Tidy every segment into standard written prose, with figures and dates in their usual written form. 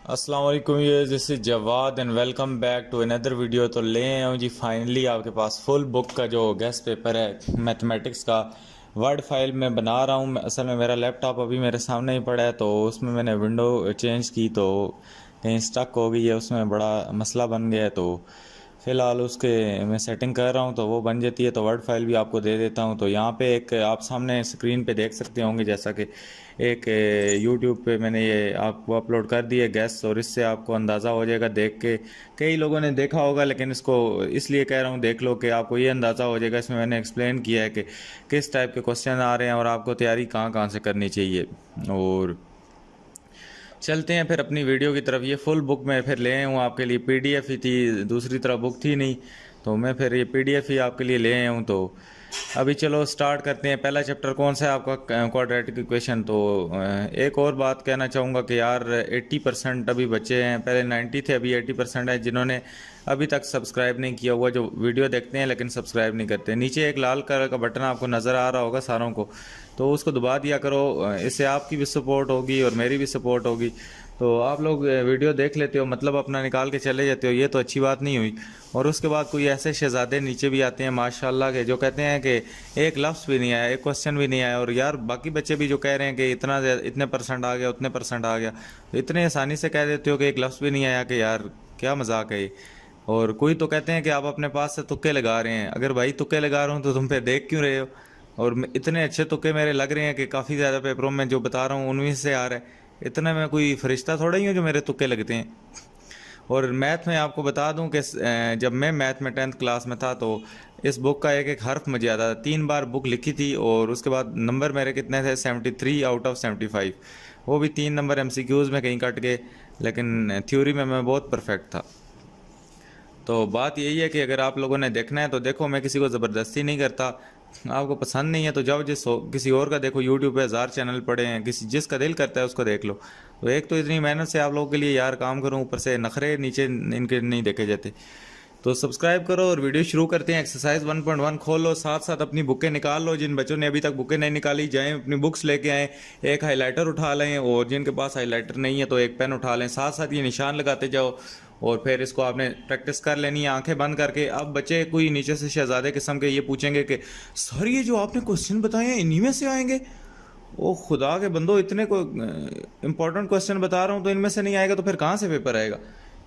अस्सलाम वालेकुम, ये this is Jawad and welcome back to another video. तो ले आया हूँ जी फाइनली आपके पास फुल बुक का जो गेस्ट पेपर है मैथमेटिक्स का। वर्ड फाइल में बना रहा हूँ। असल में मेरा लैपटॉप अभी मेरे सामने ही पड़ा है, तो उसमें मैंने विंडो चेंज की तो कहीं स्टक हो गई है, उसमें बड़ा मसला बन गया है। तो फ़िलहाल उसके मैं सेटिंग कर रहा हूँ, तो वो बन जाती है तो वर्ड फाइल भी आपको दे देता हूँ। तो यहाँ पे एक आप सामने स्क्रीन पे देख सकते होंगे, जैसा कि एक यूट्यूब पे मैंने ये आपको अपलोड कर दिया गैस, और इससे आपको अंदाज़ा हो जाएगा देख के। कई लोगों ने देखा होगा, लेकिन इसको इसलिए कह रहा हूँ देख लो कि आपको ये अंदाज़ा हो जाएगा। इसमें मैंने एक्सप्लेन किया है कि किस टाइप के क्वेश्चन आ रहे हैं और आपको तैयारी कहाँ कहाँ से करनी चाहिए। और चलते हैं फिर अपनी वीडियो की तरफ। ये फुल बुक मैं फिर ले आया हूँ आपके लिए, पीडीएफ ही थी, दूसरी तरफ बुक थी नहीं, तो मैं फिर ये पीडीएफ ही आपके लिए ले आया हूँ। तो अभी चलो स्टार्ट करते हैं। पहला चैप्टर कौन सा है आपका? Quadratic equation. तो एक और बात कहना चाहूँगा कि यार 80% अभी बच्चे हैं, पहले 90 थे, अभी 80% है जिन्होंने अभी तक सब्सक्राइब नहीं किया हुआ, जो वीडियो देखते हैं लेकिन सब्सक्राइब नहीं करते। नीचे एक लाल कलर का बटन आपको नज़र आ रहा होगा सारों को, तो उसको दबा दिया करो। इससे आपकी भी सपोर्ट होगी और मेरी भी सपोर्ट होगी। तो आप लोग वीडियो देख लेते हो, मतलब अपना निकाल के चले जाते हो, ये तो अच्छी बात नहीं हुई। और उसके बाद कोई ऐसे शहजादे नीचे भी आते हैं माशाल्लाह के, जो कहते हैं कि एक लफ्ज़ भी नहीं आया, एक क्वेश्चन भी नहीं आया, और यार बाकी बच्चे भी जो कह रहे हैं कि इतने परसेंट आ गया, उतने परसेंट आ गया, तो इतने आसानी से कह देते हो कि एक लफ्ज़ भी नहीं आया, कि यार क्या मजाक है ये। और कोई तो कहते हैं कि आप अपने पास से तुक्के लगा रहे हैं। अगर भाई तुक्के लगा रहा हूँ तो तुम पे देख क्यों रहे हो? और इतने अच्छे तुक्के मेरे लग रहे हैं कि काफ़ी ज़्यादा पेपरों में जो बता रहा हूँ उनमें से आ रहा है। इतना मैं कोई फरिश्ता थोड़ा ही हूँ जो मेरे तुक्के लगते हैं। और मैथ में आपको बता दूं कि जब मैं मैथ में 10th क्लास में था, तो इस बुक का एक एक हर्फ मुझे आता था। 3 बार बुक लिखी थी, और उसके बाद नंबर मेरे कितने थे? 73 आउट ऑफ 75। वो भी 3 नंबर एमसीक्यूज़ में कहीं कट गए, लेकिन थ्योरी में मैं बहुत परफेक्ट था। तो बात यही है कि अगर आप लोगों ने देखना है तो देखो, मैं किसी को ज़बरदस्ती नहीं करता। आपको पसंद नहीं है तो जाओ किसी और का देखो। यूट्यूब पे 1000 चैनल पड़े हैं, किसी जिसका दिल करता है उसको देख लो। तो एक तो इतनी मेहनत से आप लोगों के लिए यार काम करूँ, ऊपर से नखरे नीचे इनके नहीं देखे जाते। तो सब्सक्राइब करो और वीडियो शुरू करते हैं। एक्सरसाइज 1.1 खोल लो, साथ साथ अपनी बुकें निकाल लो। जिन बच्चों ने अभी तक बुकें नहीं निकाली, जाएं अपनी बुक्स लेके आएँ, एक हाइलाइटर उठा लें, और जिनके पास हाइलाइटर नहीं है तो एक पेन उठा लें। साथ साथ ये निशान लगाते जाओ, और फिर इसको आपने प्रैक्टिस कर लेनी है आंखें बंद करके। अब बच्चे कोई नीचे से शहजादे किस्म के ये पूछेंगे कि सर ये जो आपने क्वेश्चन बताए हैं इन्हीं में से आएंगे? ओ खुदा के बंदो, इतने को इंपॉर्टेंट क्वेश्चन बता रहा हूँ तो इनमें से नहीं आएगा तो फिर कहाँ से पेपर आएगा?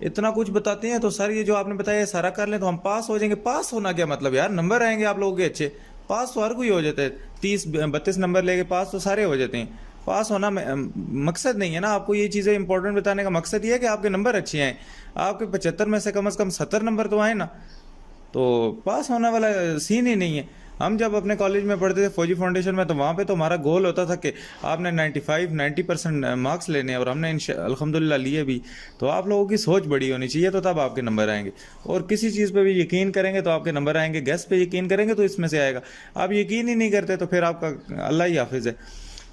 इतना कुछ बताते हैं तो सर ये जो आपने बताया है सारा कर लें तो हम पास हो जाएंगे। पास होना क्या मतलब यार? नंबर आएंगे आप लोगों के अच्छे, पास तो हर कोई हो जाता है। 30-32 नंबर लेके पास तो सारे हो जाते हैं। पास होना मकसद नहीं है ना। आपको ये चीज़ें इंपॉर्टेंट बताने का मकसद ये है कि आपके नंबर अच्छे आए। आपके 75 में से कम 70 नंबर तो आए ना, तो पास होने वाला सीन ही नहीं है। हम जब अपने कॉलेज में पढ़ते थे फौजी फाउंडेशन में, तो वहाँ पे तो हमारा गोल होता था कि आपने 95-90% मार्क्स लेने हैं, और हमने अल्हम्दुलिल्लाह लिए भी। तो आप लोगों की सोच बड़ी होनी चाहिए, तो तब आपके नंबर आएंगे। और किसी चीज़ पे भी यकीन करेंगे तो आपके नंबर आएंगे, गैस पे यकीन करेंगे तो इसमें से आएगा। आप यकीन ही नहीं करते तो फिर आपका अल्लाह ही हाफिज़ है।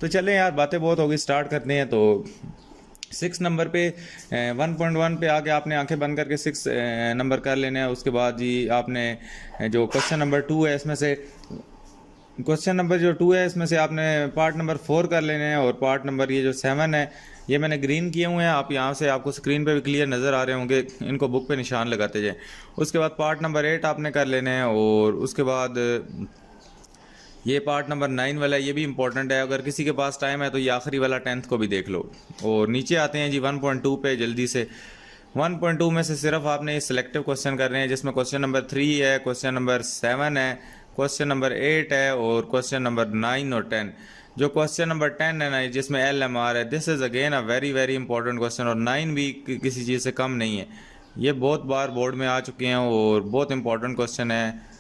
तो चलें यार, बातें बहुत होगी, स्टार्ट करते हैं। तो 6 नंबर पे 1.1 पे आके आपने आंखें बंद करके 6 नंबर कर लेने हैं। उसके बाद जी आपने जो क्वेश्चन नंबर 2 है इसमें से, क्वेश्चन नंबर जो 2 है इसमें से आपने पार्ट नंबर 4 कर लेने हैं, और पार्ट नंबर ये जो 7 है ये मैंने ग्रीन किए हुए हैं। आप यहाँ से आपको स्क्रीन पे भी क्लियर नज़र आ रहे होंगे, इनको बुक पे निशान लगाते जाएं। उसके बाद पार्ट नंबर 8 आपने कर लेने हैं, और उसके बाद ये पार्ट नंबर 9 वाला, ये भी इंपॉर्टेंट है। अगर किसी के पास टाइम है तो ये आखिरी वाला 10th को भी देख लो। और नीचे आते हैं जी 1.2 पे जल्दी से। 1.2 में से सिर्फ आपने सिलेक्टिव क्वेश्चन कर रहे हैं, जिसमें क्वेश्चन नंबर 3 है, क्वेश्चन नंबर 7 है, क्वेश्चन नंबर 8 है, और क्वेश्चन नंबर 9 और 10। जो क्वेश्चन नंबर 10 है ना, जिसमें LMR है, this is again a very very important question, और 9 भी किसी चीज़ से कम नहीं है। ये बहुत बार बोर्ड में आ चुके हैं और बहुत इंपॉर्टेंट क्वेश्चन है।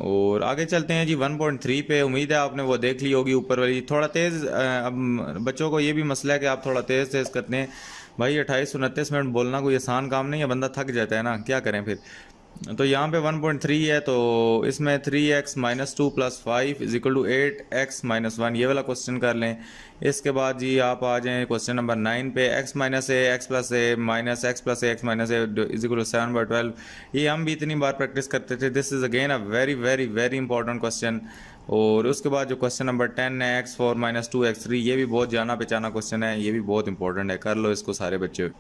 और आगे चलते हैं जी 1.3 पे। उम्मीद है आपने वो देख ली होगी ऊपर वाली। थोड़ा तेज़, अब बच्चों को ये भी मसला है कि आप थोड़ा तेज़ तेज़ करते हैं। भाई 28-29 मिनट बोलना कोई आसान काम नहीं है, बंदा थक जाता है ना, क्या करें फिर। तो यहाँ पे 1.3 है, तो इसमें 3x-2 + 5 = 8x-1, ये वाला क्वेश्चन कर लें। इसके बाद जी आप आ जाएँ क्वेश्चन नंबर 9 पे। x - a x + a - x + a x - a = 7/12। ये हम भी इतनी बार प्रैक्टिस करते थे। This is again a very very very important question. और उसके बाद जो क्वेश्चन नंबर 10 है, x4 - 2 x3, ये भी बहुत जाना पहचाना क्वेश्चन है, ये भी बहुत इंपॉर्टेंट है, कर लो इसको सारे बच्चे।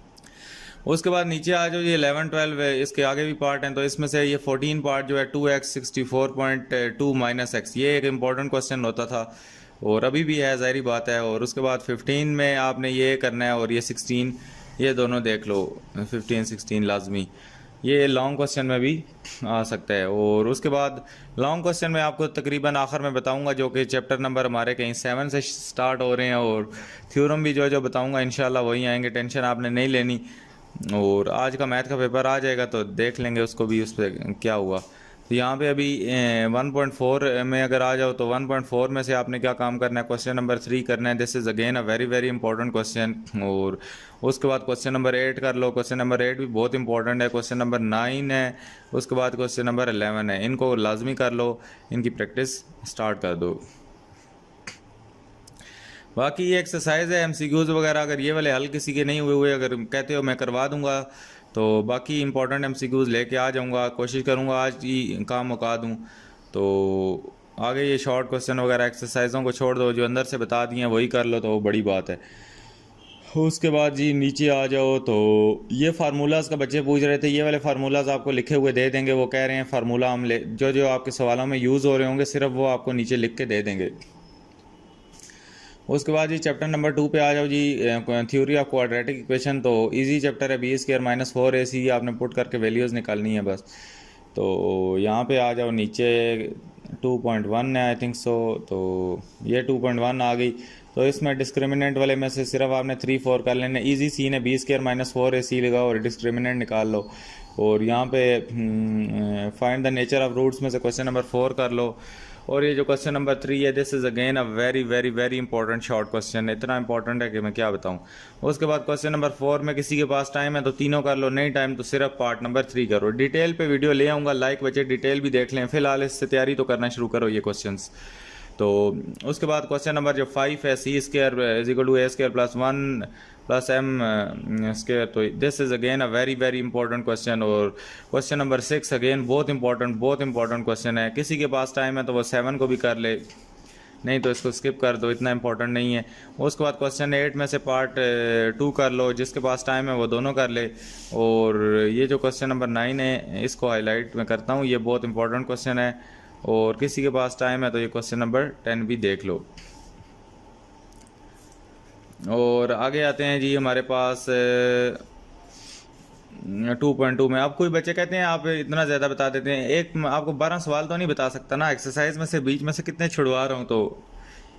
उसके बाद नीचे आ जाओ, ये 11 12 है, इसके आगे भी पार्ट हैं, तो इसमें से ये 14 पार्ट जो है 2x 64.2 माइनस एक्स, ये एक इम्पॉर्टेंट क्वेश्चन होता था और अभी भी है, ज़ाहिर बात है। और उसके बाद 15 में आपने ये करना है और ये 16, ये दोनों देख लो, 15 16 लाजमी, ये लॉन्ग क्वेश्चन में भी आ सकता है। और उसके बाद लॉन्ग क्वेश्चन में आपको तकरीबन आखिर में बताऊंगा, जो कि चैप्टर नंबर हमारे कहीं 7 से स्टार्ट हो रहे हैं, और थ्योरम भी जो बताऊंगा इंशाल्लाह वही आएंगे, टेंशन आपने नहीं लेनी। और आज का मैथ का पेपर आ जाएगा तो देख लेंगे उसको भी, उस पर क्या हुआ। तो यहाँ पे अभी 1.4 में अगर आ जाओ तो 1.4 में से आपने क्या काम करना है, क्वेश्चन नंबर 3 करना है। This is again a very very important question. और उसके बाद क्वेश्चन नंबर 8 कर लो, क्वेश्चन नंबर 8 भी बहुत इंपॉर्टेंट है। क्वेश्चन नंबर 9 है, उसके बाद क्वेश्चन नंबर 11 है, इनको लाजमी कर लो, इनकी प्रैक्टिस स्टार्ट कर दो। बाकी ये एक्सरसाइज है, एमसीक्यूज़ वगैरह अगर ये वाले हल किसी के नहीं हुए अगर कहते हो मैं करवा दूंगा, तो बाकी इंपॉर्टेंट एमसीक्यूज़ लेके आ जाऊंगा, कोशिश करूंगा आज ही काम मुका दूं। तो आगे ये शॉर्ट क्वेश्चन वगैरह एक्सरसाइजों को छोड़ दो, जो अंदर से बता दिए वही कर लो, तो वो बड़ी बात है। उसके बाद जी नीचे आ जाओ, तो ये फार्मूलाज का बच्चे पूछ रहे थे, ये वाले फार्मूलाज आपको लिखे हुए दे देंगे। वो कह रहे हैं फार्मूला हम ले जो जो आपके सवालों में यूज़ हो रहे होंगे सिर्फ वो आपको नीचे लिख के दे देंगे। उसके बाद जी चैप्टर नंबर 2 पे आ जाओ जी, थ्योरी ऑफ क्वाड्रेटिक इक्वेशन। तो इजी चैप्टर है, बी स्क्वायर माइनस 4ac आपने पुट करके वैल्यूज़ निकालनी है बस। तो यहाँ पे आ जाओ, नीचे 2.1 है आई थिंक सो, तो ये 2.1 आ गई। तो इसमें डिस्क्रिमिनेंट वाले में से सिर्फ आपने 3 4 कर लेने, इजी सीन है, बी स्क्वायर माइनस 4ac लगा और डिस्क्रिमिनेंट निकाल लो। और यहाँ पे find the nature of roots में से क्वेश्चन नंबर 4 कर लो। और ये जो क्वेश्चन नंबर 3 है, this is again a very very very important short question है, इतना इंपॉर्टेंट है कि मैं क्या बताऊँ। उसके बाद क्वेश्चन नंबर 4 में किसी के पास टाइम है तो तीनों कर लो, नहीं टाइम तो सिर्फ पार्ट नंबर 3 करो। डिटेल पे वीडियो ले आऊँगा, लाइक बच्चे डिटेल भी देख लें, फिलहाल इससे तैयारी तो करना शुरू करो ये क्वेश्चंस। तो उसके बाद क्वेश्चन नंबर जो 5 है, C square is equal to A square plus 1 plus M square, तो this is again a very very important question. और क्वेश्चन नंबर 6 अगेन बहुत इंपॉर्टेंट क्वेश्चन है, किसी के पास टाइम है तो वो 7 को भी कर ले, नहीं तो इसको स्किप कर दो, इतना इंपॉर्टेंट नहीं है। उसके बाद क्वेश्चन 8 में से पार्ट 2 कर लो, जिसके पास टाइम है वो दोनों कर ले। और ये जो क्वेश्चन नंबर 9 है इसको हाईलाइट मैं करता हूँ, ये बहुत इंपॉर्टेंट क्वेश्चन है। और किसी के पास टाइम है तो ये क्वेश्चन नंबर 10 भी देख लो। और आगे आते हैं जी हमारे पास 2.2 में। अब कोई बच्चे कहते हैं आप इतना ज़्यादा बता देते हैं, एक आपको 12 सवाल तो नहीं बता सकता ना, एक्सरसाइज में से बीच में से कितने छुड़वा रहा हूँ, तो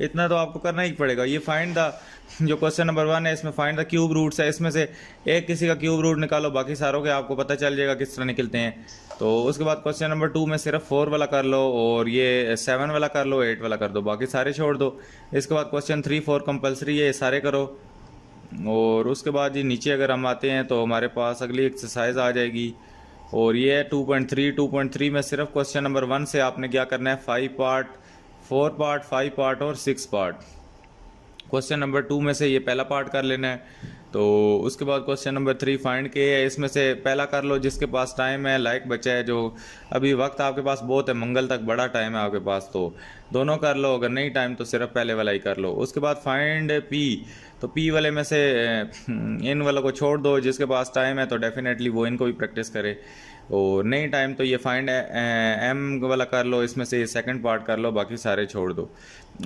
इतना तो आपको करना ही पड़ेगा। ये फाइंड द जो क्वेश्चन नंबर 1 है इसमें फाइंड द क्यूब रूट्स है, इसमें से एक किसी का क्यूब रूट निकालो, बाकी सारों के आपको पता चल जाएगा किस तरह निकलते हैं। तो उसके बाद क्वेश्चन नंबर 2 में सिर्फ 4 वाला कर लो, और ये 7 वाला कर लो, 8 वाला कर दो, बाकी सारे छोड़ दो। इसके बाद क्वेश्चन 3 4 कंपलसरी है, ये सारे करो। और उसके बाद जी नीचे अगर हम आते हैं तो हमारे पास अगली एक्सरसाइज आ जाएगी, और ये है 2.3 में सिर्फ क्वेश्चन नंबर 1 से आपने क्या करना है, 5 पार्ट 4 पार्ट 5 पार्ट और 6 पार्ट। क्वेश्चन नंबर 2 में से ये पहला पार्ट कर लेना है। तो उसके बाद क्वेश्चन नंबर 3 फाइंड के है, इसमें से पहला कर लो जिसके पास टाइम है, लाइक बच्चा है जो अभी वक्त आपके पास बहुत है, मंगल तक बड़ा टाइम है आपके पास, तो दोनों कर लो, अगर नहीं टाइम तो सिर्फ पहले वाला ही कर लो। उसके बाद फाइंड पी, तो पी वाले में से इन वालों को छोड़ दो, जिसके पास टाइम है तो डेफिनेटली वो इनको भी प्रैक्टिस करे, और नहीं टाइम तो ये फाइंड एम वाला कर लो, इसमें से ये सेकंड पार्ट कर लो, बाकी सारे छोड़ दो।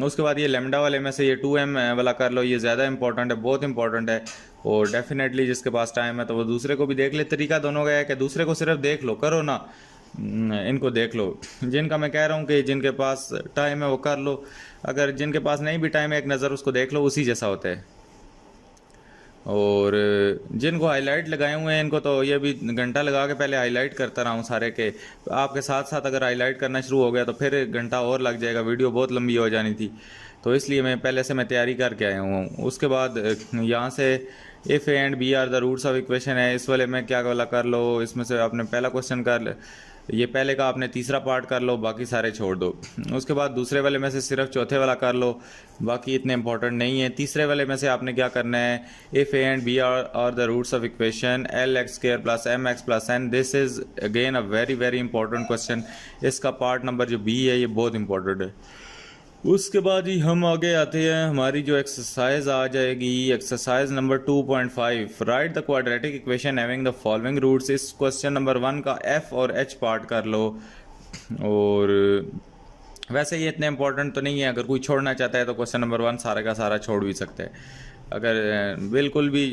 उसके बाद ये लेमडा वाले में से ये 2m वाला कर लो, ये ज़्यादा इंपॉर्टेंट है, बहुत इंपॉर्टेंट है, और डेफिनेटली जिसके पास टाइम है तो वो दूसरे को भी देख ले। तरीका दोनों का है कि दूसरे को सिर्फ देख लो, करो ना, इनको देख लो। जिनका मैं कह रहा हूँ कि जिनके पास टाइम है वो कर लो, अगर जिनके पास नहीं भी टाइम है एक नज़र उसको देख लो, उसी जैसा होता है। और जिनको हाईलाइट लगाए हुए हैं इनको तो ये भी घंटा लगा के पहले हाईलाइट करता रहा हूँ सारे के, आपके साथ साथ अगर हाईलाइट करना शुरू हो गया तो फिर घंटा और लग जाएगा, वीडियो बहुत लंबी हो जानी थी, तो इसलिए मैं पहले से मैं तैयारी करके आया हूँ। उसके बाद यहाँ से if A and B are the roots of equation है, इस वाले में क्या वाला कर लो, इसमें से आपने पहला क्वेश्चन कर ये पहले का आपने तीसरा पार्ट कर लो, बाकी सारे छोड़ दो। उसके बाद दूसरे वाले में से सिर्फ चौथे वाला कर लो, बाकी इतने इंपॉर्टेंट नहीं है। तीसरे वाले में से आपने क्या करना है, if A and B are the roots of equation L X square plus M X plus N, this is again a very very important question. इसका पार्ट नंबर जो बी है ये बहुत इंपॉर्टेंट है। उसके बाद ही हम आगे आते हैं, हमारी जो एक्सरसाइज आ जाएगी exercise number 2.5, write the quadratic equation having the following roots. इस क्वेश्चन नंबर 1 का एफ और एच पार्ट कर लो। और वैसे ये इतने इंपॉर्टेंट तो नहीं है, अगर कोई छोड़ना चाहता है तो क्वेश्चन नंबर 1 सारा का सारा छोड़ भी सकते हैं। अगर बिल्कुल भी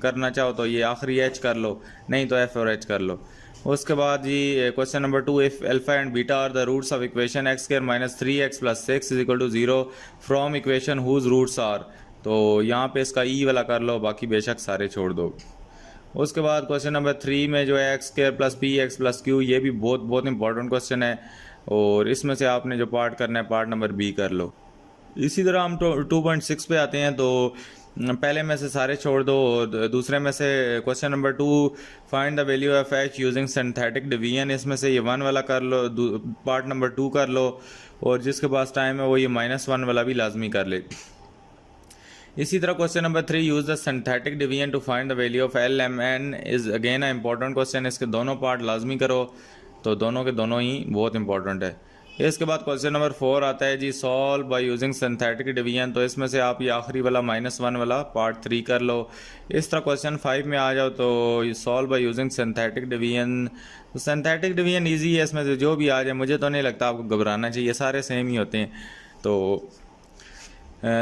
करना चाहो तो ये आखिरी एच कर लो, नहीं तो एफ और एच कर लो। उसके बाद जी question number 2, if alpha and beta are the roots of equation x square minus 3x plus 6 is equal to 0 from equation whose roots are. तो यहाँ पे इसका ई वाला कर लो, बाकी बेशक सारे छोड़ दो। उसके बाद क्वेश्चन नंबर 3 में जो है x square plus P x plus Q, ये भी बहुत बहुत इंपॉर्टेंट क्वेश्चन है, और इसमें से आपने जो पार्ट करना है पार्ट नंबर बी कर लो। इसी तरह हम 2.6 पे आते हैं, तो पहले में से सारे छोड़ दो, और दूसरे में से question number 2, find the value of H using synthetic division, इसमें से ये 1 वाला कर लो, पार्ट नंबर 2 कर लो, और जिसके पास टाइम है वो ये -1 वाला भी लाजमी कर ले। इसी तरह question number 3, use the synthetic division to find the value of L M N, is again a important question. इसके दोनों पार्ट लाजमी करो, तो दोनों के दोनों ही बहुत इंपॉर्टेंट है। इसके बाद क्वेश्चन नंबर 4 आता है जी, solve by using synthetic division, तो इसमें से आप ये आखिरी वाला -1 वाला पार्ट 3 कर लो। इस तरह क्वेश्चन 5 में आ जाओ, तो solve by using synthetic division, तो सिंथेटिक डिवीजन ईजी है, इसमें से जो भी आ जाए मुझे तो नहीं लगता आपको घबराना चाहिए, सारे सेम ही होते हैं। तो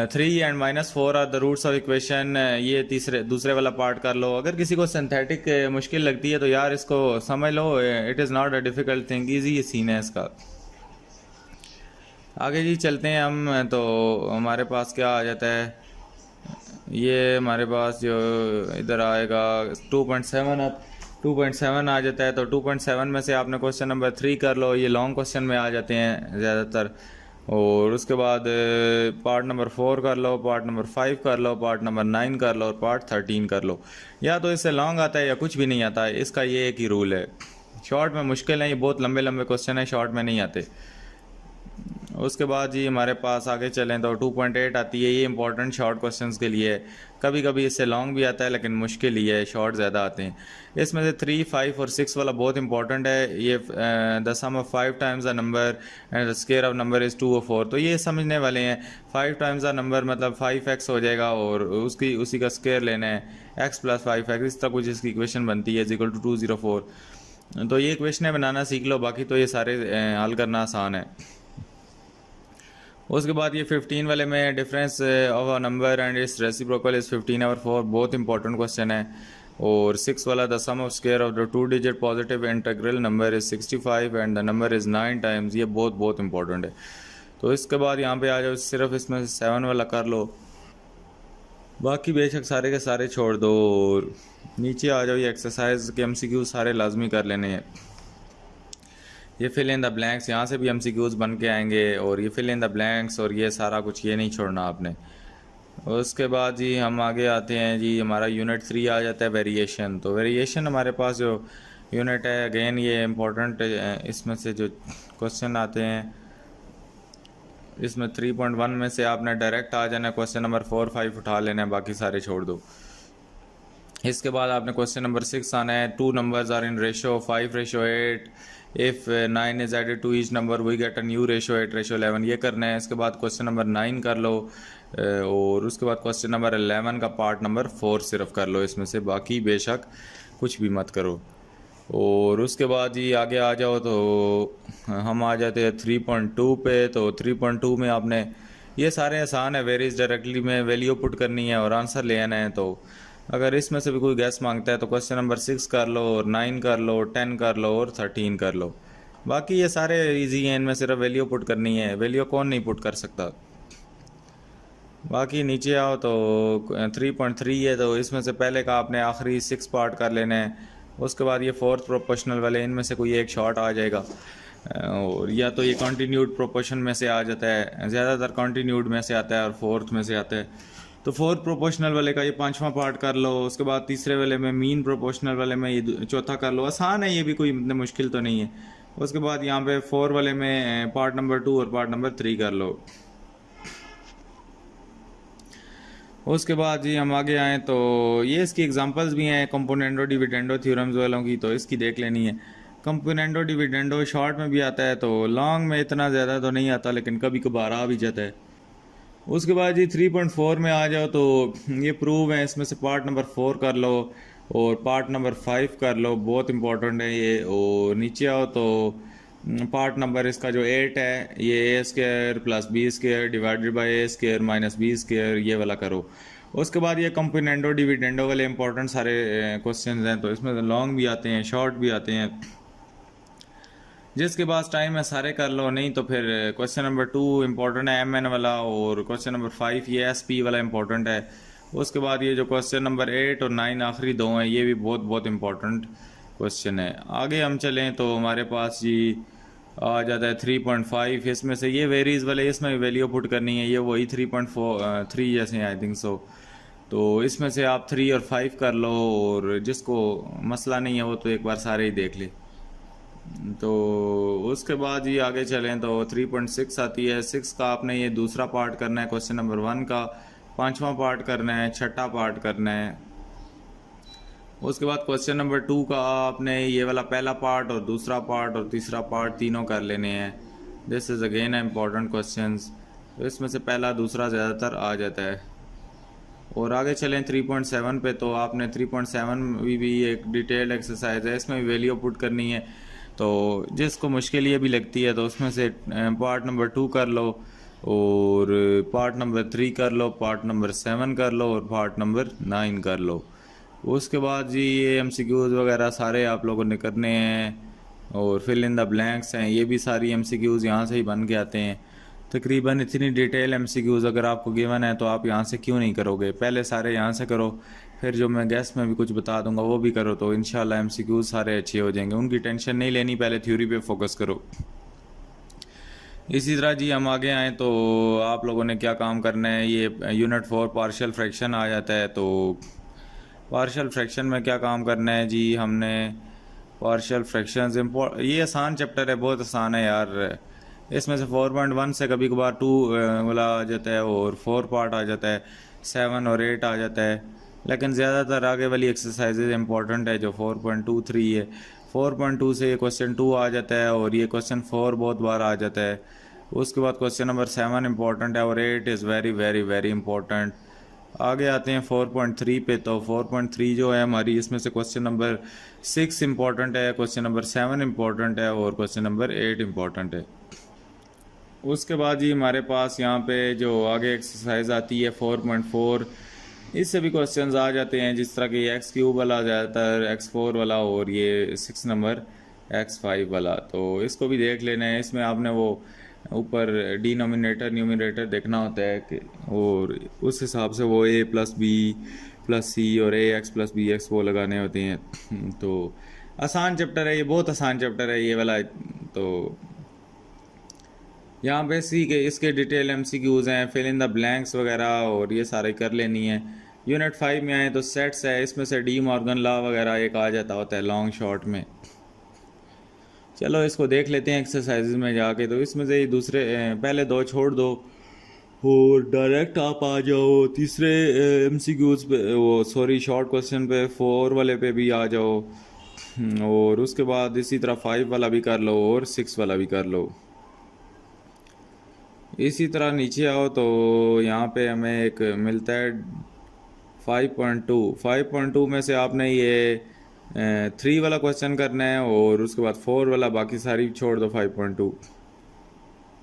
3 and -4 are the roots of equation, ये दूसरे वाला पार्ट कर लो। अगर किसी को सिंथेटिक मुश्किल लगती है तो यार इसको समझ लो, it is not a difficult thing, easy scene है इसका। आगे जी चलते हैं हम, तो हमारे पास क्या आ जाता है, ये हमारे पास जो इधर आएगा 2.7 आ जाता है। तो 2.7 में से आपने क्वेश्चन नंबर 3 कर लो, ये लॉन्ग क्वेश्चन में आ जाते हैं ज़्यादातर। और उसके बाद पार्ट नंबर 4 कर लो, पार्ट नंबर 5 कर लो, पार्ट नंबर 9 कर लो, और पार्ट 13 कर लो। या तो इससे लॉन्ग आता है या कुछ भी नहीं आता है, इसका ये एक ही रूल है। शॉर्ट में मुश्किल है, ये बहुत लंबे लंबे क्वेश्चन है, शॉर्ट में नहीं आते। उसके बाद जी हमारे पास आगे चलें तो 2.8 आती है, ये इंपॉर्टेंट शॉर्ट क्वेश्चंस के लिए। कभी कभी इससे लॉन्ग भी आता है, लेकिन मुश्किल ही है, शॉर्ट ज़्यादा आते हैं। इसमें से 3, 5 और 6 वाला बहुत इंपॉर्टेंट है। ये the sum of 5 times the number and the square of number is 2 और 4, तो ये समझने वाले हैं। 5 टाइम्स द नंबर मतलब 5x हो जाएगा, और उसी का स्क्वायर लेना है, x प्लस 5x, इस तरह कुछ इसकी इक्वेशन बनती है, इज इक्वल टू 204। तो ये इक्वेशनें बनाना सीख लो, बाकी तो ये सारे हल करना आसान है। उसके बाद ये 15 वाले में difference of a number and its reciprocal is 15/4, बहुत इंपॉर्टेंट क्वेश्चन है। और 6 वाला, the sum of square of the 2 digit positive integral number is 65 and the number is 9 times, ये बहुत बहुत इंपॉर्टेंट है। तो इसके बाद यहाँ पे आ जाओ, सिर्फ इसमें 7 वाला कर लो, बाकी बेशक सारे के सारे छोड़ दो। और नीचे आ जाओ, ये एक्सरसाइज के MCQ सारे लाजमी कर लेने हैं। ये फिल इन द ब्लैंक्स, यहाँ से भी MCQs बन के आएंगे, और ये फिल इन द ब्लैंक्स, और ये सारा कुछ ये नहीं छोड़ना आपने। उसके बाद जी हम आगे आते हैं जी, हमारा यूनिट 3 आ जाता है, वेरिएशन। तो वेरिएशन हमारे पास जो यूनिट है, अगेन ये इम्पोर्टेंट, इसमें से जो क्वेश्चन आते हैं, इसमें 3.1 में से आपने डायरेक्ट आ जाना, क्वेश्चन नंबर 4, 5 उठा लेना है, बाकी सारे छोड़ दो। इसके बाद आपने क्वेश्चन नंबर 6 आना है, 2 numbers are in ratio 5:8, if 9 is added to each number we get a new ratio 8:11, ये करना है। इसके बाद क्वेश्चन नंबर 9 कर लो, और उसके बाद क्वेश्चन नंबर 11 का पार्ट नंबर 4 सिर्फ कर लो इसमें से, बाकी बेशक कुछ भी मत करो। और उसके बाद ही आगे आ जाओ, तो हम आ जाते हैं 3.2 पे। तो 3.2 में आपने, ये सारे आसान है, वेरीज डायरेक्टली में वैल्यू पुट करनी है और आंसर ले आना है। तो अगर इसमें से भी कोई गैस मांगता है तो क्वेश्चन नंबर 6 कर लो, और 9 कर लो, 10 कर लो, और 13 कर लो। बाकी ये सारे इजी हैं, इनमें सिर्फ वैल्यू पुट करनी है, वैल्यू कौन नहीं पुट कर सकता। बाकी नीचे आओ तो 3.3 है, तो इसमें से पहले का आपने आखिरी 6 पार्ट कर लेना है। उसके बाद ये 4th प्रोपोर्शनल वाले, इनमें से कोई एक शॉर्ट आ जाएगा, और या तो ये कंटिन्यूड प्रोपोर्शन में से आ जाता है, ज़्यादातर कंटिन्यूड में से आता है, और 4th में से आता है। तो 4th प्रोपोर्शनल वाले का ये 5वां पार्ट कर लो। उसके बाद तीसरे वाले में, मीन प्रोपोर्शनल वाले में ये चौथा कर लो। आसान है, ये भी कोई इतने मुश्किल तो नहीं है। उसके बाद यहाँ पे 4 वाले में पार्ट नंबर 2 और पार्ट नंबर 3 कर लो। उसके बाद जी हम आगे आएँ तो ये इसकी एग्जांपल्स भी हैं, कंपोनेंडो डिविडेंडो थ्योरम्स वालों की, तो इसकी देख लेनी है। कंपोनेंडो डिविडेंडो शॉर्ट में भी आता है, तो लॉन्ग में इतना ज़्यादा तो नहीं आता, लेकिन कभी कभार आ भी जाता है। उसके बाद जी 3.4 में आ जाओ तो ये प्रूव है, इसमें से पार्ट नंबर 4 कर लो और पार्ट नंबर 5 कर लो, बहुत इंपॉर्टेंट है ये। और नीचे आओ तो पार्ट नंबर इसका जो 8 है, ये A square plus B square divided by A square minus B square, ये वाला करो। उसके बाद ये कंपोनेंडो डिविडेंडो वाले इंपॉर्टेंट सारे क्वेश्चन हैं, तो इसमें लॉन्ग भी आते हैं शॉर्ट भी आते हैं, जिसके पास टाइम है सारे कर लो, नहीं तो फिर क्वेश्चन नंबर 2 इंपॉर्टेंट है एम एन वाला, और क्वेश्चन नंबर 5 ये एस पी वाला इंपॉर्टेंट है। उसके बाद ये जो क्वेश्चन नंबर 8 और 9 आखिरी दो हैं, ये भी बहुत बहुत इंपॉर्टेंट क्वेश्चन है। आगे हम चलें तो हमारे पास जी आ जाता है 3.5, इसमें से ये वेरीज वाले, इसमें वैल्यू पुट करनी है, ये वही 3.3 जैसे आई थिंक सो। तो इसमें से आप 3 और 5 कर लो, और जिसको मसला नहीं है वो तो एक बार सारे ही देख ले। तो उसके बाद ये आगे चलें तो 3.6 आती है। 6 का आपने ये दूसरा पार्ट करना है, क्वेश्चन नंबर 1 का 5वां पार्ट करना है, 6ठा पार्ट करना है। उसके बाद क्वेश्चन नंबर 2 का आपने ये वाला पहला पार्ट और दूसरा पार्ट और तीसरा पार्ट तीनों कर लेने हैं। This is again important questions, तो इसमें से पहला दूसरा ज़्यादातर आ जाता है। और आगे चलें 3.7 पे, तो आपने 3.7 भी एक डिटेल एक्सरसाइज है, इसमें भी वैल्यू पुट करनी है। तो जिसको मुश्किल ये भी लगती है तो उसमें से पार्ट नंबर 2 कर लो, और पार्ट नंबर 3 कर लो, पार्ट नंबर 7 कर लो, और पार्ट नंबर 9 कर लो। उसके बाद जी ये MCQs वगैरह सारे आप लोगों ने करने हैं, और फिल इन द ब्लैंक्स हैं, ये भी सारी MCQs यहाँ से ही बन के आते हैं। तकरीबन इतनी डिटेल MCQs अगर आपको गिवन है तो आप यहाँ से क्यों नहीं करोगे, पहले सारे यहाँ से करो, फिर जो मैं गेस्ट में भी कुछ बता दूंगा वो भी करो, तो इंशाल्लाह MCQs सारे अच्छे हो जाएंगे। उनकी टेंशन नहीं लेनी, पहले थ्योरी पे फोकस करो। इसी तरह जी हम आगे आएँ तो आप लोगों ने क्या काम करना है, ये यूनिट 4 पार्शियल फ्रैक्शन आ जाता है। तो पार्शियल फ्रैक्शन में क्या काम करना है जी, हमने पार्शियल फ्रैक्शंस ये आसान चैप्टर है, बहुत आसान है यार। इसमें से 4.1 से कभी कभार 2 वाला आ जाता है, और 4 पार्ट आ जाता है, 7 और 8 आ जाता है, लेकिन ज़्यादातर आगे वाली एक्सरसाइजेज इंपॉर्टेंट है जो 4.23 है। 4.2 से ये क्वेश्चन 2 आ जाता है, और ये क्वेश्चन 4 बहुत बार आ जाता है। उसके बाद क्वेश्चन नंबर 7 इंपॉर्टेंट है, और 8 is very very very important. आगे आते हैं 4.3 पे, तो 4.3 जो है हमारी, इसमें से क्वेश्चन नंबर 6 इंपॉर्टेंट है, क्वेश्चन नंबर 7 इंपॉर्टेंट है, और क्वेश्चन नंबर 8 इंपॉर्टेंट है। उसके बाद ही हमारे पास यहाँ पे जो आगे एक्सरसाइज आती है 4.4, इससे भी क्वेश्चंस आ जाते हैं, जिस तरह कि x³ वाला ज़्यादातर, x4 वाला, और ये 6 नंबर x5 वाला। तो इसको भी देख लेना है। इसमें आपने वो ऊपर डिनोमिनेटर न्यूमिनेटर देखना होता है कि, और उस हिसाब से वो a प्लस बी प्लस सी और ax प्लस बी एक्स वो लगाने होते हैं। तो आसान चैप्टर है ये, बहुत आसान चैप्टर है ये वाला। तो यहाँ पे सी के इसके डिटेल MCQs हैं, फिल इन द ब्लैंक्स वगैरह, और ये सारे कर लेनी है। यूनिट 5 में आए तो सेट्स है, इसमें से डी मॉर्गन लॉ वगैरह एक आ जाता होता है लॉन्ग शॉर्ट में। चलो इसको देख लेते हैं एक्सरसाइजेज में जाके। तो इसमें से दूसरे पहले 2 छोड़ दो और डायरेक्ट आप आ जाओ तीसरे MCQs पे, वो सॉरी शॉर्ट क्वेश्चन पे, 4 वाले पे भी आ जाओ, और उसके बाद इसी तरह 5 वाला भी कर लो और 6 वाला भी कर लो। इसी तरह नीचे आओ तो यहाँ पे हमें एक मिलता है 5.2 में से आपने ये 3 वाला क्वेश्चन करना है, और उसके बाद 4 वाला, बाकी सारी छोड़ दो 5.2।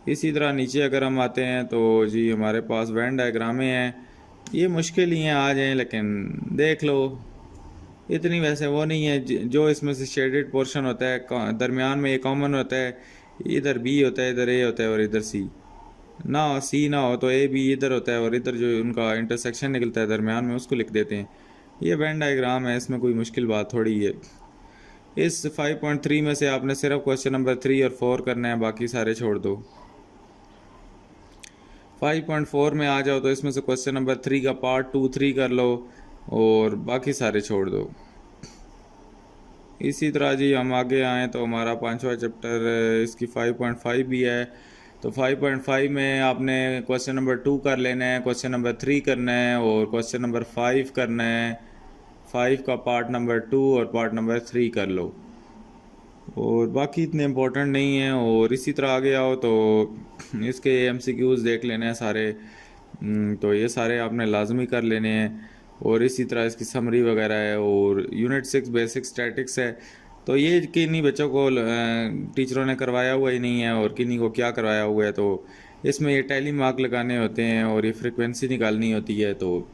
इसी तरह नीचे अगर हम आते हैं तो जी हमारे पास वेन डायग्रामें हैं, ये मुश्किल ही हैं, आ जाएं, लेकिन देख लो इतनी वैसे वो नहीं है। जो इसमें से शेडेड पोर्शन होता है दरमियान में, ये कॉमन होता है, इधर बी होता है, इधर ए होता है, और इधर सी ना, सी ना हो तो ए बी इधर होता है, और इधर जो उनका इंटरसेक्शन निकलता है दरमियान में, उसको लिख देते हैं। ये वेन डायग्राम है, इसमें कोई मुश्किल बात थोड़ी है। इस 5.3 में से आपने सिर्फ क्वेश्चन नंबर 3 और 4 करना है, बाकी सारे छोड़ दो। 5.4 में आ जाओ तो इसमें से क्वेश्चन नंबर 3 का पार्ट 2 3 कर लो, और बाकी सारे छोड़ दो। इसी तरह जी हम आगे आएँ तो हमारा 5वां चैप्टर इसकी 5.5 भी है। तो 5.5 में आपने क्वेश्चन नंबर 2 कर लेना है, क्वेश्चन नंबर 3 करना है, और क्वेश्चन नंबर 5 करना है। 5 का पार्ट नंबर 2 और पार्ट नंबर 3 कर लो। और बाकी इतने इम्पोर्टेंट नहीं है। और इसी तरह आगे आओ तो इसके एमसीक्यूज़ देख लेने हैं सारे। तो ये सारे आपने लाजमी कर लेने हैं। और इसी तरह इसकी समरी वगैरह है। और यूनिट 6 बेसिक स्टैटिक्स है। तो ये किन्हीं बच्चों को टीचरों ने करवाया हुआ ही नहीं है और किन्हीं को क्या करवाया हुआ है। तो इसमें ये टैली मार्क लगाने होते हैं और ये फ्रिक्वेंसी निकालनी होती है। तो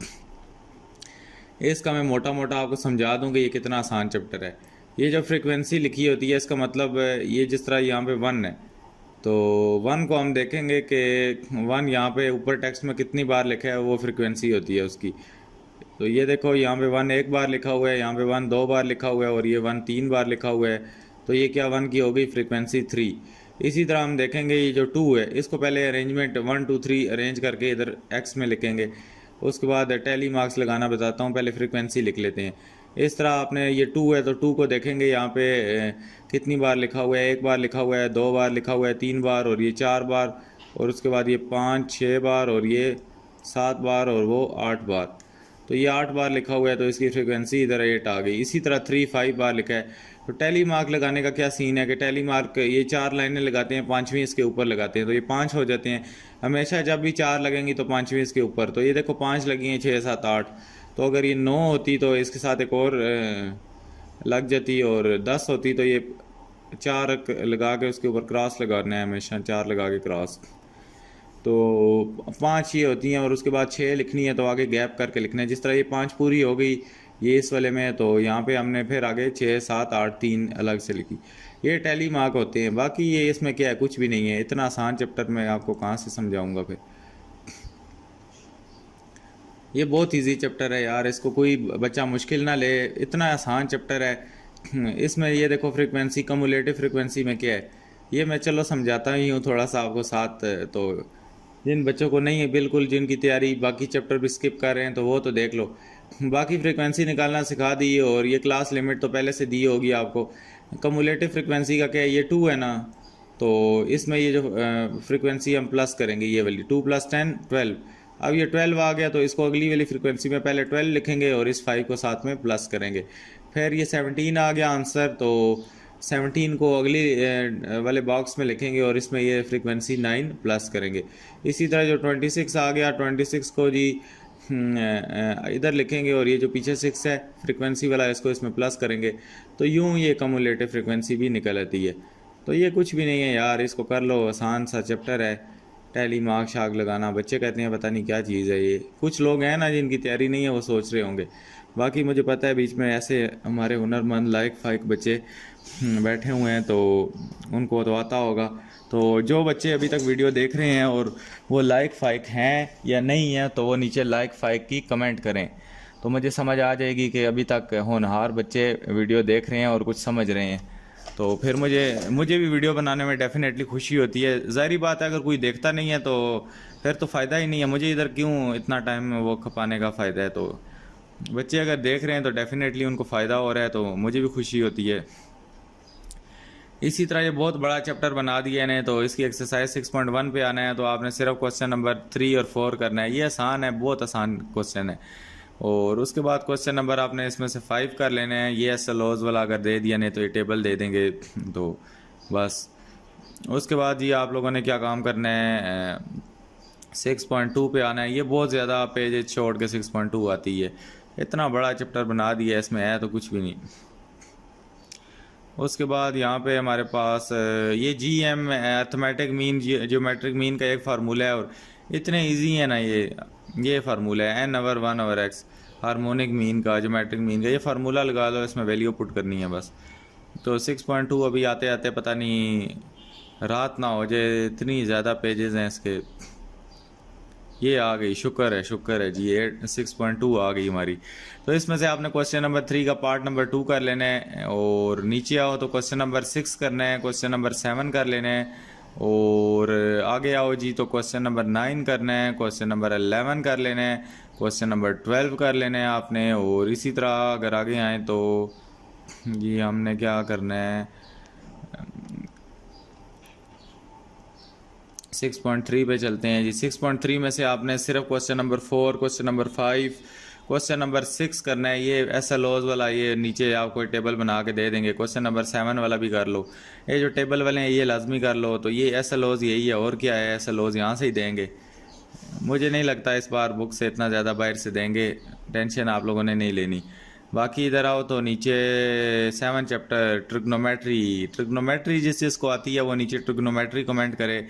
इसका मैं मोटा मोटा आपको समझा दूँ कि ये कितना आसान चैप्टर है। ये जो फ्रिक्वेंसी लिखी होती है इसका मतलब ये जिस तरह यहाँ पे 1 है, तो 1 को हम देखेंगे कि 1 यहाँ पे ऊपर टेक्स्ट में कितनी बार लिखा है वो फ्रिक्वेंसी होती है उसकी। तो ये देखो यहाँ पे 1 एक बार लिखा हुआ है, यहाँ पे 1 2 बार लिखा हुआ है और ये 1 3 बार लिखा हुआ है। तो ये क्या 1 की हो गई फ्रिक्वेंसी 3। इसी तरह हम देखेंगे ये जो 2 है इसको पहले अरेंजमेंट 1 2 3 अरेंज करके इधर एक्स में लिखेंगे। उसके बाद टैली मार्क्स लगाना बताता हूँ, पहले फ्रिक्वेंसी लिख लेते हैं। इस तरह आपने ये 2 है तो 2 को देखेंगे यहाँ पे कितनी बार लिखा हुआ है, 1 बार लिखा हुआ है, 2 बार लिखा हुआ है, 3 बार और ये 4 बार और उसके बाद ये 5 6 बार और ये 7 बार और वो 8 बार। तो ये 8 बार लिखा हुआ है तो इसकी फ्रिक्वेंसी इधर 8 आ गई। इसी तरह 3 5 बार लिखा है। तो टैली मार्क लगाने का क्या सीन है कि टैली मार्क ये 4 लाइनें लगाते हैं, 5वीं इसके ऊपर लगाते हैं तो ये 5 हो जाते हैं। हमेशा जब भी 4 लगेंगी तो 5वीं इसके ऊपर। तो ये देखो 5 लगी हैं, 6 7 8। तो अगर ये 9 होती तो इसके साथ एक और लग जाती और 10 होती तो ये 4 लगा के उसके ऊपर क्रॉस लगाना है, हमेशा 4 लगा के क्रॉस। तो 5 ये होती हैं और उसके बाद 6 लिखनी है तो आगे गैप करके लिखना है। जिस तरह ये 5 पूरी हो गई ये इस वाले में, तो यहाँ पे हमने फिर आगे 6 7 8 3 अलग से लिखी। ये टैली मार्क होते हैं। बाकी ये इसमें क्या है, कुछ भी नहीं है। इतना आसान चैप्टर मैं आपको कहाँ से समझाऊंगा फिर। ये बहुत इजी चैप्टर है यार, इसको कोई बच्चा मुश्किल ना ले, इतना आसान चैप्टर है। इसमें ये देखो फ्रिक्वेंसी, कम्युलेटिव फ्रिक्वेंसी में क्या है ये मैं चलो समझाता ही हूँ थोड़ा सा आपको साथ। तो जिन बच्चों को नहीं है बिल्कुल, जिनकी तैयारी बाकी चैप्टर भी स्किप कर रहे हैं तो वो तो देख लो। बाकी फ्रिक्वेंसी निकालना सिखा दी और ये क्लास लिमिट तो पहले से दी होगी आपको। कम्युलेटिव फ्रिक्वेंसी का क्या है, ये 2 है ना, तो इसमें ये जो फ्रिक्वेंसी हम प्लस करेंगे ये वाली 2 + 10 12। अब ये 12 आ गया तो इसको अगली वाली फ्रिक्वेंसी में पहले 12 लिखेंगे और इस 5 को साथ में प्लस करेंगे। फिर ये 17 आ गया आंसर, तो 17 को अगली वाले बॉक्स में लिखेंगे और इसमें ये फ्रिक्वेंसी 9 प्लस करेंगे। इसी तरह जो 26 आ गया, 26 को जी इधर लिखेंगे और ये जो पीछे 6 है फ्रिक्वेंसी वाला इसको इसमें प्लस करेंगे। तो यूँ ये कम्युलेटिव फ्रिक्वेंसी भी निकल आती है। तो ये कुछ भी नहीं है यार, इसको कर लो, आसान सा चैप्टर है। टैली मार्क शार्क लगाना, बच्चे कहते हैं पता नहीं क्या चीज़ है ये। कुछ लोग हैं ना जिनकी तैयारी नहीं है वो सोच रहे होंगे। बाकी मुझे पता है बीच में ऐसे हमारे हुनरमंद लायक फाइक बच्चे बैठे हुए हैं तो उनको तो आता होगा। तो जो बच्चे अभी तक वीडियो देख रहे हैं और वो लाइक फाइक हैं या नहीं हैं तो वो नीचे लाइक फाइक की कमेंट करें, तो मुझे समझ आ जाएगी कि अभी तक होनहार बच्चे वीडियो देख रहे हैं और कुछ समझ रहे हैं। तो फिर मुझे भी वीडियो बनाने में डेफिनेटली खुशी होती है। ज़ाहिर बात है अगर कोई देखता नहीं है तो फिर तो फ़ायदा ही नहीं है, मुझे इधर क्यों इतना टाइम वो खपाने का फ़ायदा है। तो बच्चे अगर देख रहे हैं तो डेफिनेटली उनको फ़ायदा हो रहा है तो मुझे भी खुशी होती है। इसी तरह ये बहुत बड़ा चैप्टर बना दिया है, तो इसकी एक्सरसाइज 6.1 पे आना है तो आपने सिर्फ क्वेश्चन नंबर 3 और 4 करना है। ये आसान है, बहुत आसान क्वेश्चन है। और उसके बाद क्वेश्चन नंबर आपने इसमें से 5 कर लेने हैं। ये SLOs वाला अगर दे दिया नहीं तो ये टेबल दे देंगे तो बस। उसके बाद ये आप लोगों ने क्या काम करना है, 6.2 पे आना है। ये बहुत ज़्यादा पेज छोड़ के 6.2 आती है। इतना बड़ा चैप्टर बना दिया है, इसमें है तो कुछ भी नहीं। उसके बाद यहाँ पे हमारे पास ये GM arithmetic mean geometric mean का एक फार्मूला है और इतने इजी है ना ये फार्मूला है n/1/x हार्मोनिक मीन का, ज्योमेट्रिक मीन का। ये फार्मूला लगा लो, इसमें वैल्यू पुट करनी है बस। तो 6.2 अभी आते आते पता नहीं रात ना हो जाए, इतनी ज़्यादा पेजेस हैं इसके। ये आ गई, शुक्र है जी, 6.2 आ गई हमारी। तो इसमें से आपने क्वेश्चन नंबर 3 का पार्ट नंबर 2 कर लेना है और नीचे आओ तो क्वेश्चन नंबर 6 करना है, क्वेश्चन नंबर 7 कर लेना है और आगे आओ जी तो क्वेश्चन नंबर 9 करना है, क्वेश्चन नंबर 11 कर लेना है, क्वेश्चन नंबर 12 कर लेना है आपने। और इसी तरह अगर आगे आए तो जी हमने क्या करना है, 6.3 पे चलते हैं जी। 6.3 में से आपने सिर्फ question number 4, question number 5, question number 6 करना है, ये SLOs वाला, ये नीचे आपको टेबल बना के दे देंगे। क्वेश्चन नंबर 7 वाला भी कर लो, ये जो टेबल वाले हैं ये लाजमी कर लो। तो ये SLOs यही है, और क्या है, SLOs यहाँ से ही देंगे। मुझे नहीं लगता इस बार बुक से इतना ज़्यादा बाहर से देंगे, टेंशन आप लोगों ने नहीं लेनी। बाकी इधर आओ तो नीचे 7 चैप्टर ट्रिग्नोमेट्री जिस चीज़ को आती है वो नीचे ट्रिग्नोमेट्री कमेंट करे।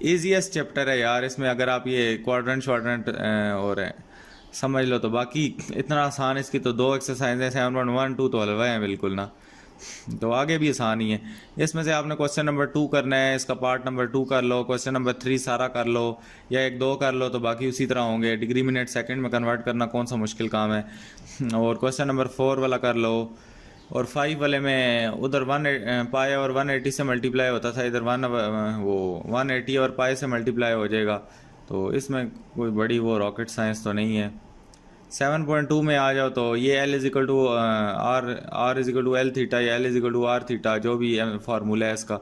ईजीएस्ट चैप्टर है यार, इसमें अगर आप ये क्वाड्रेंट शॉर्टेंट और समझ लो तो बाकी इतना आसान, इसकी तो 2 एक्सरसाइज है, 7.1 2 तो हलवा है बिल्कुल ना, तो आगे भी आसान ही है। इसमें से आपने क्वेश्चन नंबर 2 करना है, इसका पार्ट नंबर 2 कर लो, क्वेश्चन नंबर 3 सारा कर लो, या 1-2 कर लो, तो बाकी उसी तरह होंगे। डिग्री मिनट सेकंड में कन्वर्ट करना कौन सा मुश्किल काम है। और क्वेश्चन नंबर 4 वाला कर लो, और 5 वाले में उधर 1 पाए और 180 से मल्टीप्लाई होता था, इधर 180 और पाए से मल्टीप्लाई हो जाएगा। तो इसमें कोई बड़ी वो रॉकेट साइंस तो नहीं है। 7.2 में आ जाओ तो ये L is equal to R is equal to L theta या L is equal to R theta, जो भी फार्मूला है इसका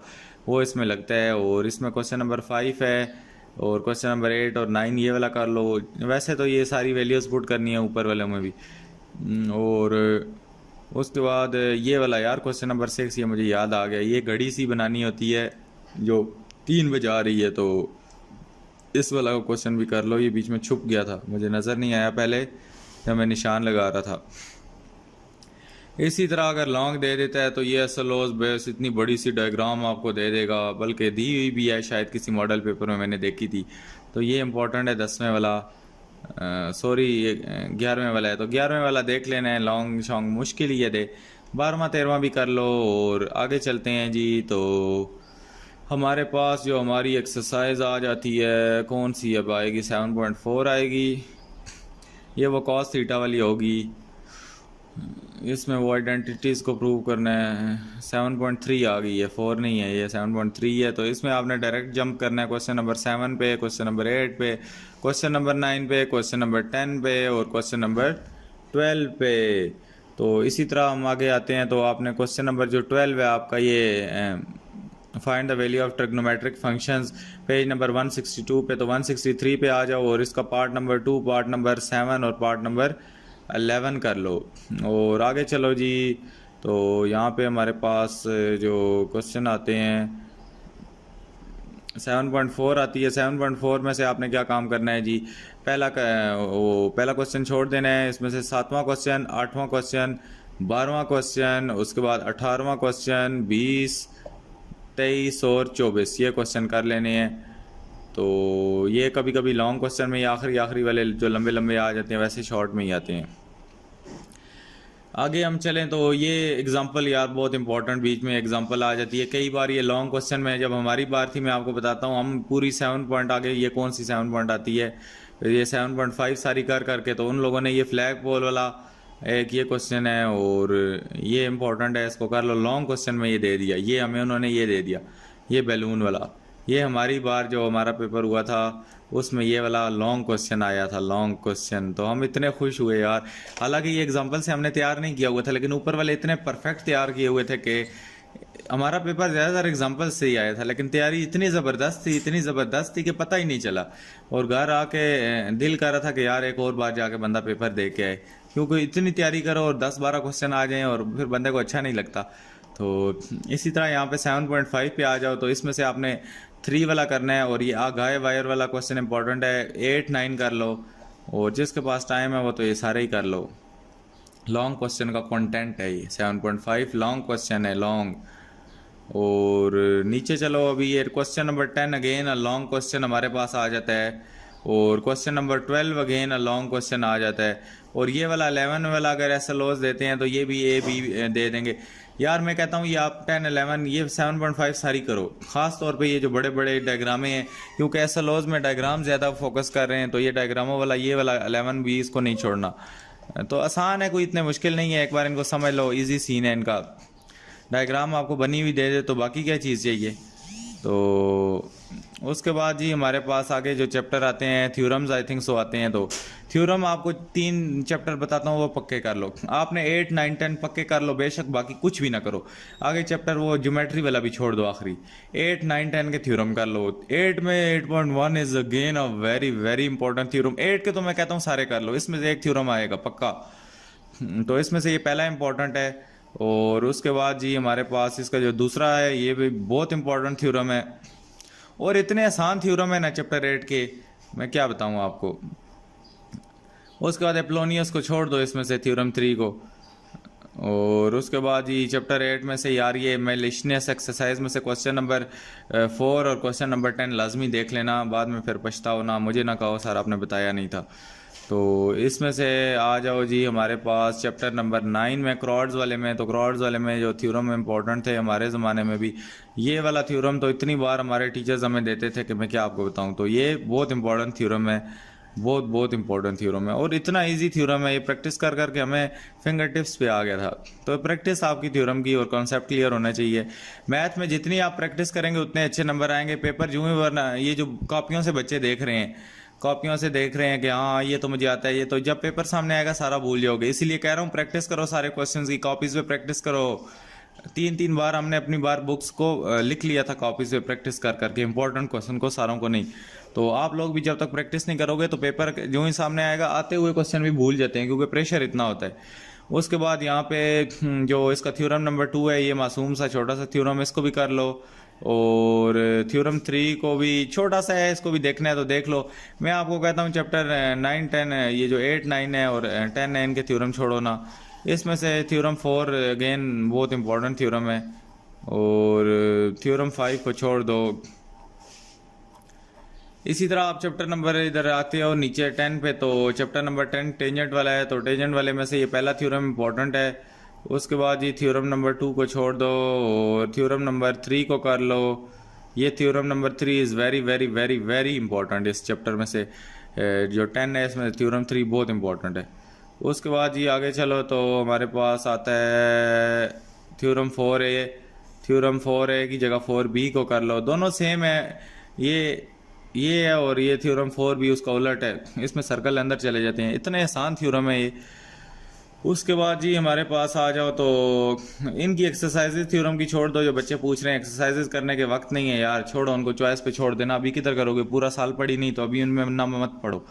वो इसमें लगता है। और इसमें क्वेश्चन नंबर 5 है, और क्वेश्चन नंबर 8 और 9 ये वाला कर लो। वैसे तो ये सारी वैल्यूज़ पुट करनी है ऊपर वाले में भी। और उसके बाद ये वाला यार क्वेश्चन नंबर 6, ये मुझे याद आ गया, ये घड़ी सी बनानी होती है जो 3 बजे आ रही है, तो इस वाला क्वेश्चन भी कर लो। ये बीच में छुप गया था, मुझे नज़र नहीं आया पहले जब मैं निशान लगा रहा था। इसी तरह अगर लॉन्ग दे देता है तो ये SLOs बेस इतनी बड़ी सी डायग्राम आपको दे देगा, बल्कि दी हुई भी है शायद किसी मॉडल पेपर में मैंने देखी थी। तो ये इम्पोर्टेंट है 10वें वाला, सॉरी ये 11वें वाला है, तो 11वें वाला देख लेना है। लॉन्ग शॉन्ग मुश्किल ही है दे। 12वां 13वां भी कर लो, और आगे चलते हैं जी। तो हमारे पास जो हमारी एक्सरसाइज आ जाती है, कौन सी अब आएगी, 7.4 आएगी, ये वो कॉस थीटा वाली होगी। इसमें वो आइडेंटिटीज़ को प्रूव करना है। 7.3 आ गई है, 4 नहीं है, ये 7.3 है। तो इसमें आपने डायरेक्ट जंप करना है क्वेश्चन नंबर 7 पे, क्वेश्चन नंबर 8 पे, क्वेश्चन नंबर 9 पे, क्वेश्चन नंबर 10 पे, और क्वेश्चन नंबर 12 पे। तो इसी तरह हम आगे आते हैं। तो आपने क्वेश्चन नंबर जो 12 है आपका, ये find the value of trigonometric functions, page number 162 पे, तो 163 पे आ जाओ, और इसका पार्ट नंबर 2, पार्ट नंबर 7 और पार्ट नंबर 11 कर लो। और आगे चलो जी। तो यहाँ पे हमारे पास जो क्वेश्चन आते हैं 7.4 आती है। 7.4 में से आपने क्या काम करना है जी, पहला क्वेश्चन छोड़ देना है। इसमें से 7वां क्वेश्चन, 8वां क्वेश्चन, 12वां क्वेश्चन, उसके बाद 18वां क्वेश्चन, 20, 23 और 24 ये क्वेश्चन कर लेने हैं। तो ये कभी कभी लॉन्ग क्वेश्चन में आखिरी वाले जो लंबे लंबे आ जाते हैं, वैसे शॉर्ट में ही आते हैं। आगे हम चलें तो ये एग्जांपल यार बहुत इंपॉर्टेंट, बीच में एग्जांपल आ जाती है कई बार। ये लॉन्ग क्वेश्चन में जब हमारी बार थी, मैं आपको बताता हूँ, हम पूरी 7 पॉइंट आगे, ये कौन सी 7 पॉइंट आती है, ये 7.5 सारी कर करके, तो उन लोगों ने ये फ्लैग पोल वाला एक ये क्वेश्चन है, और ये इंपॉर्टेंट है, इसको कर लो। लॉन्ग क्वेश्चन में ये दे दिया, ये हमें उन्होंने ये दे दिया, ये बैलून वाला। ये हमारी बार जो हमारा पेपर हुआ था उसमें ये वाला लॉन्ग क्वेश्चन आया था, लॉन्ग क्वेश्चन। तो हम इतने खुश हुए यार, हालांकि ये एग्जाम्पल से हमने तैयार नहीं किया हुआ था, लेकिन ऊपर वाले इतने परफेक्ट तैयार किए हुए थे कि हमारा पेपर ज़्यादातर एग्जाम्पल से ही आया था, लेकिन तैयारी इतनी ज़बरदस्त थी कि पता ही नहीं चला। और घर आके दिल कर रहा था कि यार एक और बार जाके बंदा पेपर दे के आए, क्योंकि इतनी तैयारी करो और 10-12 क्वेश्चन आ जाएं और फिर बंदे को अच्छा नहीं लगता। तो इसी तरह यहाँ पे 7.5 पे आ जाओ, तो इसमें से आपने 3 वाला करना है, और ये गाय वायर वाला क्वेश्चन इंपॉर्टेंट है। 8-9 कर लो, और जिसके पास टाइम है वो तो ये सारे ही कर लो। लॉन्ग क्वेश्चन का कंटेंट है ये 7.5 लॉन्ग क्वेश्चन है, लॉन्ग। और नीचे चलो, अभी ये question number 10 again long question हमारे पास आ जाता है, और question number 12 again long question आ जाता है। और ये वाला 11 वाला अगर SLOs देते हैं तो ये भी A B दे देंगे। यार मैं कहता हूँ ये आप 10 11 ये 7.5 सारी करो, ख़ास तौर पे ये जो बड़े बड़े डायग्रामें हैं, क्योंकि SLOs में डायग्राम ज़्यादा फोकस कर रहे हैं, तो ये डायग्रामों वाला ये वाला 11 भी इसको नहीं छोड़ना। तो आसान है, कोई इतने मुश्किल नहीं है, एक बार इनको समझ लो, ईजी सीन है इनका। डायग्राम आपको बनी हुई दे दे तो बाकी क्या चीज़ चाहिए। तो उसके बाद जी हमारे पास आगे जो चैप्टर आते हैं थ्योरम्स आई थिंक सो आते हैं। तो थ्योरम आपको 3 चैप्टर बताता हूँ, वो पक्के कर लो। आपने 8, 9, 10 पक्के कर लो बेशक, बाकी कुछ भी ना करो। आगे चैप्टर वो ज्योमेट्री वाला भी छोड़ दो, आखिरी 8, 9, 10 के थ्योरम कर लो। 8 में 8.1 is again a very very important theorem. 8 के तो मैं कहता हूँ सारे कर लो, इसमें से एक थ्योरम आएगा पक्का। तो इसमें से ये पहला इंपॉर्टेंट है। और उसके बाद जी हमारे पास इसका जो दूसरा है ये भी बहुत इंपॉर्टेंट थ्योरम है, और इतने आसान थ्योरम है ना चैप्टर 8 के, मैं क्या बताऊँ आपको। उसके बाद एप्लोनियस को छोड़ दो इसमें से, थ्योरम 3 को। और उसके बाद ये चैप्टर 8 में से यार ये मेलिशनियस एक्सरसाइज में से क्वेश्चन नंबर 4 और क्वेश्चन नंबर 10 लाजमी देख लेना, बाद में फिर पछताओ ना, मुझे ना कहो सर आपने बताया नहीं था। तो इसमें से आ जाओ जी हमारे पास चैप्टर नंबर 9 में क्रॉड्स वाले में। तो क्रॉड्स वाले में जो थ्योरम इंपॉर्टेंट थे हमारे ज़माने में भी, ये वाला थ्योरम तो इतनी बार हमारे टीचर्स हमें देते थे कि मैं क्या आपको बताऊं। तो ये बहुत इंपॉर्टेंट थ्योरम है, बहुत बहुत इंपॉर्टेंट थ्योरम है, और इतना इजी थ्योरम है ये, प्रैक्टिस कर करके हमें फिंगर टिप्स पे आ गया था। तो प्रैक्टिस आपकी थ्योरम की और कॉन्सेप्ट क्लियर होना चाहिए। मैथ में जितनी आप प्रैक्टिस करेंगे उतने अच्छे नंबर आएंगे पेपर जो ही, वरना ये जो कॉपियों से बच्चे देख रहे हैं, कॉपियों से देख रहे हैं कि हाँ ये तो मुझे आता है, ये तो जब पेपर सामने आएगा सारा भूल जाओगे। इसीलिए कह रहा हूँ प्रैक्टिस करो सारे क्वेश्चंस की, कॉपीज पे प्रैक्टिस करो। 3-3 बार हमने अपनी बार बुक्स को लिख लिया था कॉपीज पे प्रैक्टिस कर करके, इंपॉर्टेंट क्वेश्चन को, सारों को नहीं। तो आप लोग भी जब तक प्रैक्टिस नहीं करोगे तो पेपर जो ही सामने आएगा आते हुए क्वेश्चन भी भूल जाते हैं, क्योंकि प्रेशर इतना होता है। उसके बाद यहाँ पे जो इसका थ्योरम नंबर 2 है, ये मासूम सा छोटा सा थ्योरम, इसको भी कर लो। और थ्योरम 3 को भी छोटा सा है, इसको भी देखना है तो देख लो। मैं आपको कहता हूँ चैप्टर 9, 10 ये जो 8, 9 है और 10 है, इनके थ्योरम छोड़ो ना। इसमें से थ्योरम 4 अगेन बहुत इंपॉर्टेंट थ्योरम है, और थ्योरम 5 को छोड़ दो। इसी तरह आप चैप्टर नंबर इधर आते हो नीचे 10 पे, तो चैप्टर नंबर 10 टेंजेंट वाला है। तो टेंजेंट वाले में से ये पहला थ्योरम इंपॉर्टेंट है। उसके बाद ये थ्योरम नंबर 2 को छोड़ दो और थ्योरम नंबर 3 को कर लो। ये theorem number 3 is very very very very important इस चैप्टर में से। जो 10 है इसमें थ्योरम 3 बहुत इंपॉर्टेंट है। उसके बाद ये आगे चलो तो हमारे पास आता है थ्योरम 4A। थ्योरम 4A की जगह 4B को कर लो, दोनों सेम है। ये है और ये थ्योरम 4 भी उसका उलट है, इसमें सर्कल अंदर चले जाते हैं। इतने आसान थ्योरम है ये। उसके बाद जी हमारे पास आ जाओ तो इनकी एक्सरसाइजेज थ्योरम की छोड़ दो। जो बच्चे पूछ रहे हैं एक्सरसाइजेज करने के वक्त नहीं है यार, छोड़ो उनको, चॉइस पे छोड़ देना। अभी किधर करोगे, पूरा साल पढ़ी नहीं तो अभी उनमें ना मत पढ़ो,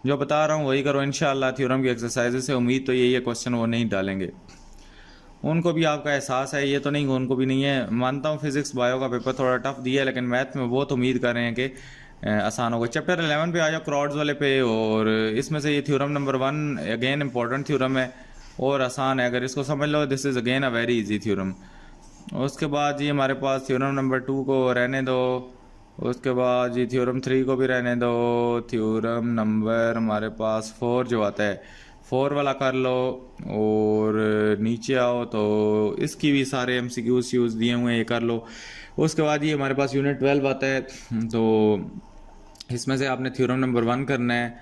जो बता रहा हूँ वही करो। इंशाल्लाह थ्योरम की एक्सरसाइजेज से उम्मीद तो यही है क्वेश्चन वो नहीं डालेंगे। उनको भी आपका एहसास है, ये तो नहीं उनको भी नहीं है। मानता हूँ फिजिक्स बायो का पेपर थोड़ा टफ दिया है, लेकिन मैथ में बहुत उम्मीद कर रहे हैं कि आसान होगा। चैप्टर 11 पे आ जाओ क्रॉड्स वाले पे, और इसमें से ये theorem number 1 again important theorem है और आसान है, अगर इसको समझ लो this is again a very easy theorem. उसके बाद ये हमारे पास थ्योरम नंबर 2 को रहने दो। उसके बाद ये थ्योरम 3 को भी रहने दो। थ्योरम नंबर हमारे पास 4 जो आता है, 4 वाला कर लो। और नीचे आओ तो इसकी भी सारे एमसीक्यूज यूज दिए हुए हैं, ये कर लो। उसके बाद ये हमारे पास यूनिट 12 आता है, तो इसमें से आपने थ्योरम नंबर 1 करना है,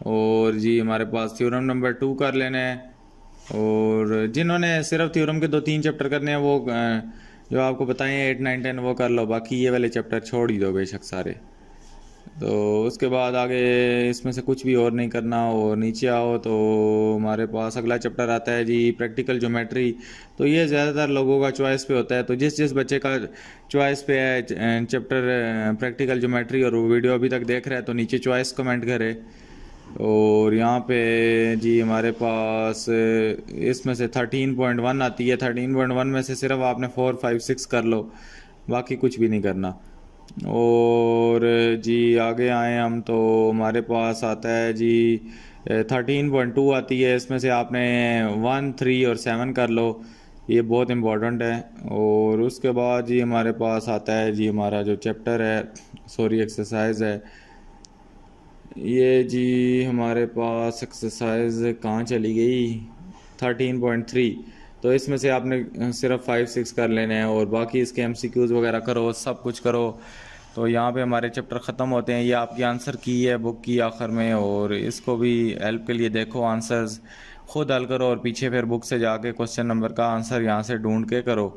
और जी हमारे पास थ्योरम नंबर 2 कर लेना है। और जिन्होंने सिर्फ थ्योरम के 2-3 चैप्टर करने हैं वो जो आपको बताएं 8, 9, 10 वो कर लो, बाकी ये वाले चैप्टर छोड़ ही दो बेशक सारे। तो उसके बाद आगे इसमें से कुछ भी और नहीं करना। और नीचे आओ तो हमारे पास अगला चैप्टर आता है जी प्रैक्टिकल ज्योमेट्री। तो ये ज़्यादातर लोगों का चॉइस पे होता है, तो जिस जिस बच्चे का चॉइस पे है चैप्टर प्रैक्टिकल ज्योमेट्री और वो वीडियो अभी तक देख रहा है तो नीचे चॉइस कमेंट करे। और यहाँ पे जी हमारे पास इसमें से 13.1 आती है। 13.1 में से सिर्फ आपने 4, 5, 6 कर लो, बाकी कुछ भी नहीं करना। और जी आगे आए हम तो हमारे पास आता है जी 13.2 आती है। इसमें से आपने 1, 3 और 7 कर लो, ये बहुत इम्पोर्टेंट है। और उसके बाद जी हमारे पास आता है जी हमारा जो चैप्टर है, सॉरी एक्सरसाइज है, ये जी हमारे पास एक्सरसाइज कहाँ चली गई, 13.3। तो इसमें से आपने सिर्फ 5, 6 कर लेने हैं और बाकी इसके एमसीक्यूज वगैरह करो, सब कुछ करो। तो यहाँ पे हमारे चैप्टर ख़त्म होते हैं। ये आपकी आंसर की है बुक की आखिर में, और इसको भी हेल्प के लिए देखो, आंसर्स खुद हल करो और पीछे फिर बुक से जाके क्वेश्चन नंबर का आंसर यहाँ से ढूंढ के करो।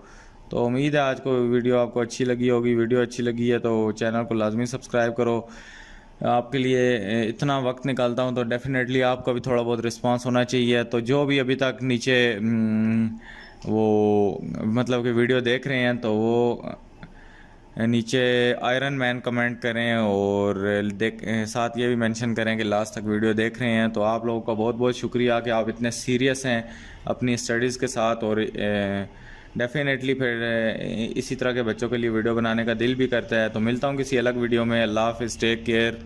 तो उम्मीद है आज को वीडियो आपको अच्छी लगी होगी। वीडियो अच्छी लगी है तो चैनल को लाजमी सब्सक्राइब करो। आपके लिए इतना वक्त निकालता हूँ तो डेफिनेटली आपका भी थोड़ा बहुत रिस्पांस होना चाहिए। तो जो भी अभी तक नीचे वो मतलब कि वीडियो देख रहे हैं तो वो नीचे आयरन मैन कमेंट करें और साथ ये भी मेंशन करें कि लास्ट तक वीडियो देख रहे हैं। तो आप लोगों का बहुत बहुत शुक्रिया कि आप इतने सीरियस हैं अपनी स्टडीज़ के साथ। और डेफिनेटली फिर इसी तरह के बच्चों के लिए वीडियो बनाने का दिल भी करता है। तो मिलता हूँ किसी अलग वीडियो में। अल्लाह हाफिज़, टेक केयर।